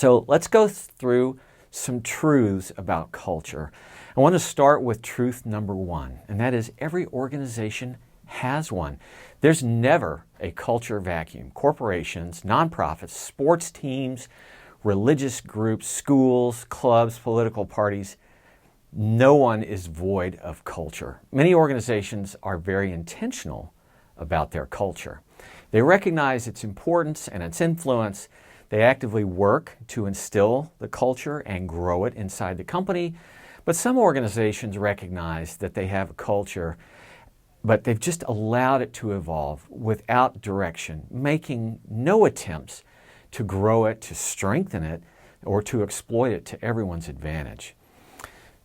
So let's go through some truths about culture. I want to start with truth number one, and that is every organization has one. There's never a culture vacuum. Corporations, nonprofits, sports teams, religious groups, schools, clubs, political parties, no one is void of culture. Many organizations are very intentional about their culture. They recognize its importance and its influence. They actively work to instill the culture and grow it inside the company. But some organizations recognize that they have a culture, but they've just allowed it to evolve without direction, making no attempts to grow it, to strengthen it, or to exploit it to everyone's advantage.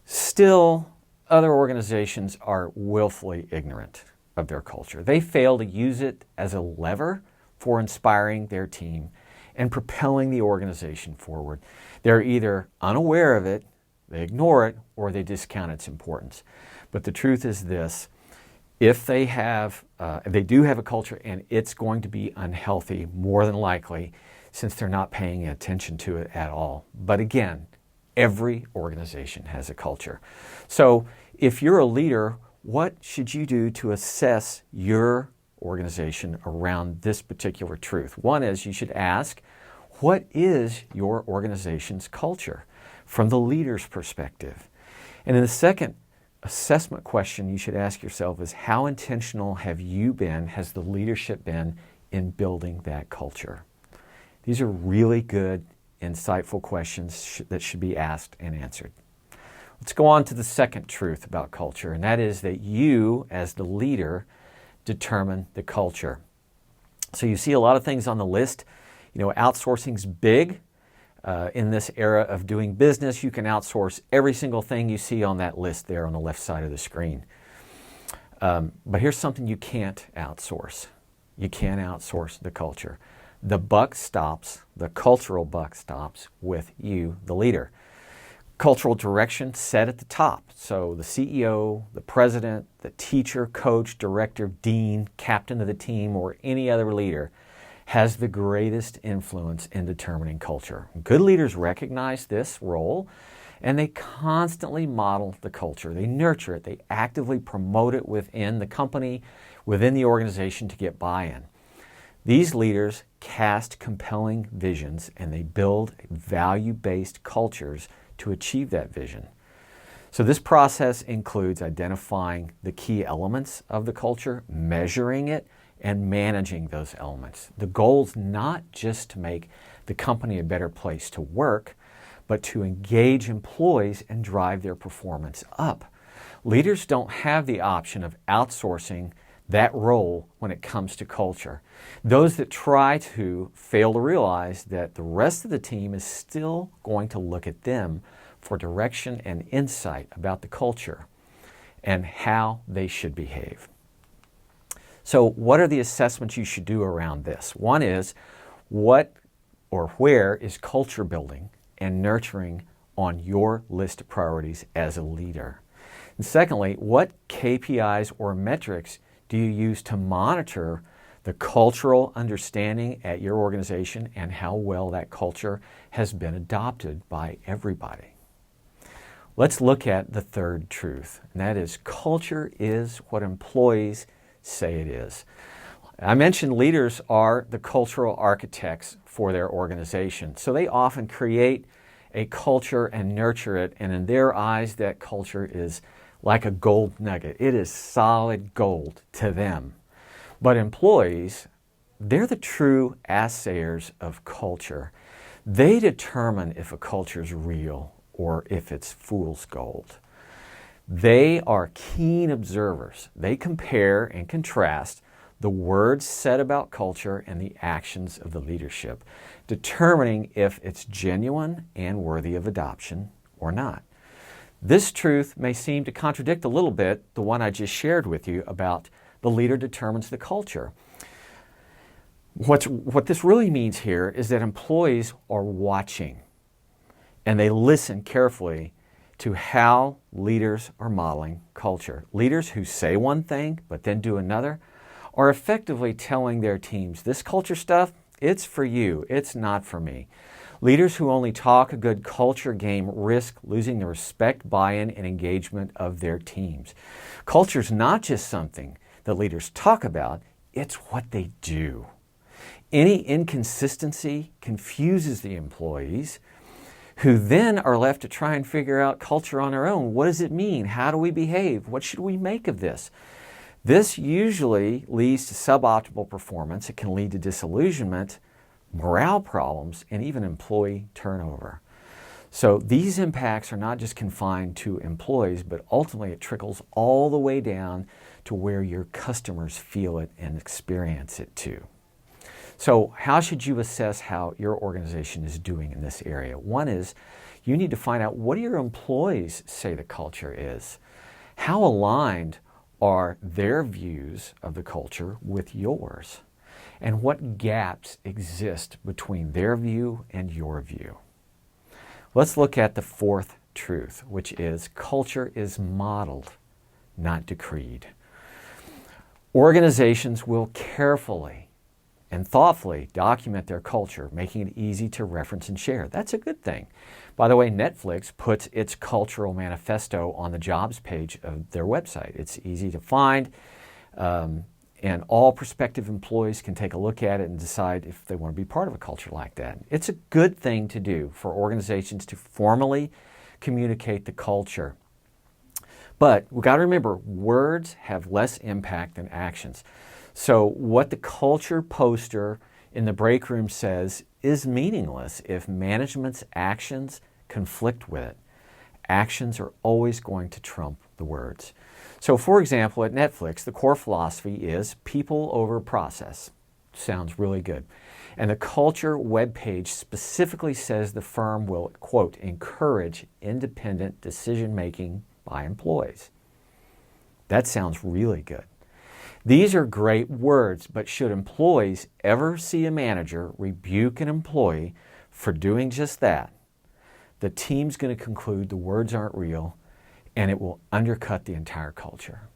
Still, other organizations are willfully ignorant of their culture. They fail to use it as a lever for inspiring their team and propelling the organization forward. They're either unaware of it, they ignore it, or they discount its importance. But the truth is this: if they do have a culture and it's going to be unhealthy, more than likely, since they're not paying attention to it at all. But again, every organization has a culture. So if you're a leader, what should you do to assess your organization around this particular truth? One is you should ask, what is your organization's culture from the leader's perspective? And then the second assessment question you should ask yourself is, how intentional have you been, has the leadership been in building that culture? These are really good, insightful questions that should be asked and answered. Let's go on to the second truth about culture, and that is that you, as the leader, determine the culture. So you see a lot of things on the list. Outsourcing's big. In this era of doing business, you can outsource every single thing you see on that list there on the left side of the screen. But here's something you can't outsource. You can't outsource the culture. The cultural buck stops with you, the leader. Cultural direction set at the top. So the CEO, the president, the teacher, coach, director, dean, captain of the team, or any other leader has the greatest influence in determining culture. Good leaders recognize this role, and they constantly model the culture. They nurture it. They actively promote it within the company, within the organization to get buy-in. These leaders cast compelling visions, and they build value-based cultures to achieve that vision. So this process includes identifying the key elements of the culture, measuring it, and managing those elements. The goal is not just to make the company a better place to work, but to engage employees and drive their performance up. Leaders don't have the option of outsourcing that role when it comes to culture. Those that try to fail to realize that the rest of the team is still going to look at them for direction and insight about the culture and how they should behave. So what are the assessments you should do around this? One is, what or where is culture building and nurturing on your list of priorities as a leader? And secondly, what KPIs or metrics do you use to monitor the cultural understanding at your organization and how well that culture has been adopted by everybody? Let's look at the third truth, and that is culture is what employees say it is. I mentioned leaders are the cultural architects for their organization. So they often create a culture and nurture it, and in their eyes that culture is like a gold nugget. It is solid gold to them. But employees, they're the true assayers of culture. They determine if a culture is real or if it's fool's gold. They are keen observers. They compare and contrast the words said about culture and the actions of the leadership, determining if it's genuine and worthy of adoption or not. This truth may seem to contradict a little bit the one I just shared with you about the leader determines the culture. What this really means here is that employees are watching and they listen carefully to how leaders are modeling culture. Leaders who say one thing but then do another are effectively telling their teams, this culture stuff, it's for you, it's not for me. Leaders who only talk a good culture game risk losing the respect, buy-in, and engagement of their teams. Culture is not just something that leaders talk about, it's what they do. Any inconsistency confuses the employees, who then are left to try and figure out culture on their own. What does it mean? How do we behave? What should we make of this? This usually leads to suboptimal performance. It can lead to disillusionment, morale problems, and even employee turnover. So these impacts are not just confined to employees, but ultimately it trickles all the way down to where your customers feel it and experience it too. So how should you assess how your organization is doing in this area? One is you need to find out, what do your employees say the culture is? How aligned are their views of the culture with yours? And what gaps exist between their view and your view? Let's look at the fourth truth, which is culture is modeled, not decreed. Organizations will carefully and thoughtfully document their culture, making it easy to reference and share. That's a good thing. By the way, Netflix puts its cultural manifesto on the jobs page of their website. It's easy to find, and all prospective employees can take a look at it and decide if they want to be part of a culture like that. It's a good thing to do for organizations to formally communicate the culture. But we've got to remember, words have less impact than actions. So what the culture poster in the break room says is meaningless if management's actions conflict with it. Actions are always going to trump the words. So for example, at Netflix, the core philosophy is people over process. Sounds really good. And the culture webpage specifically says the firm will, quote, encourage independent decision-making by employees. That sounds really good. These are great words, but should employees ever see a manager rebuke an employee for doing just that, the team's going to conclude the words aren't real, and it will undercut the entire culture.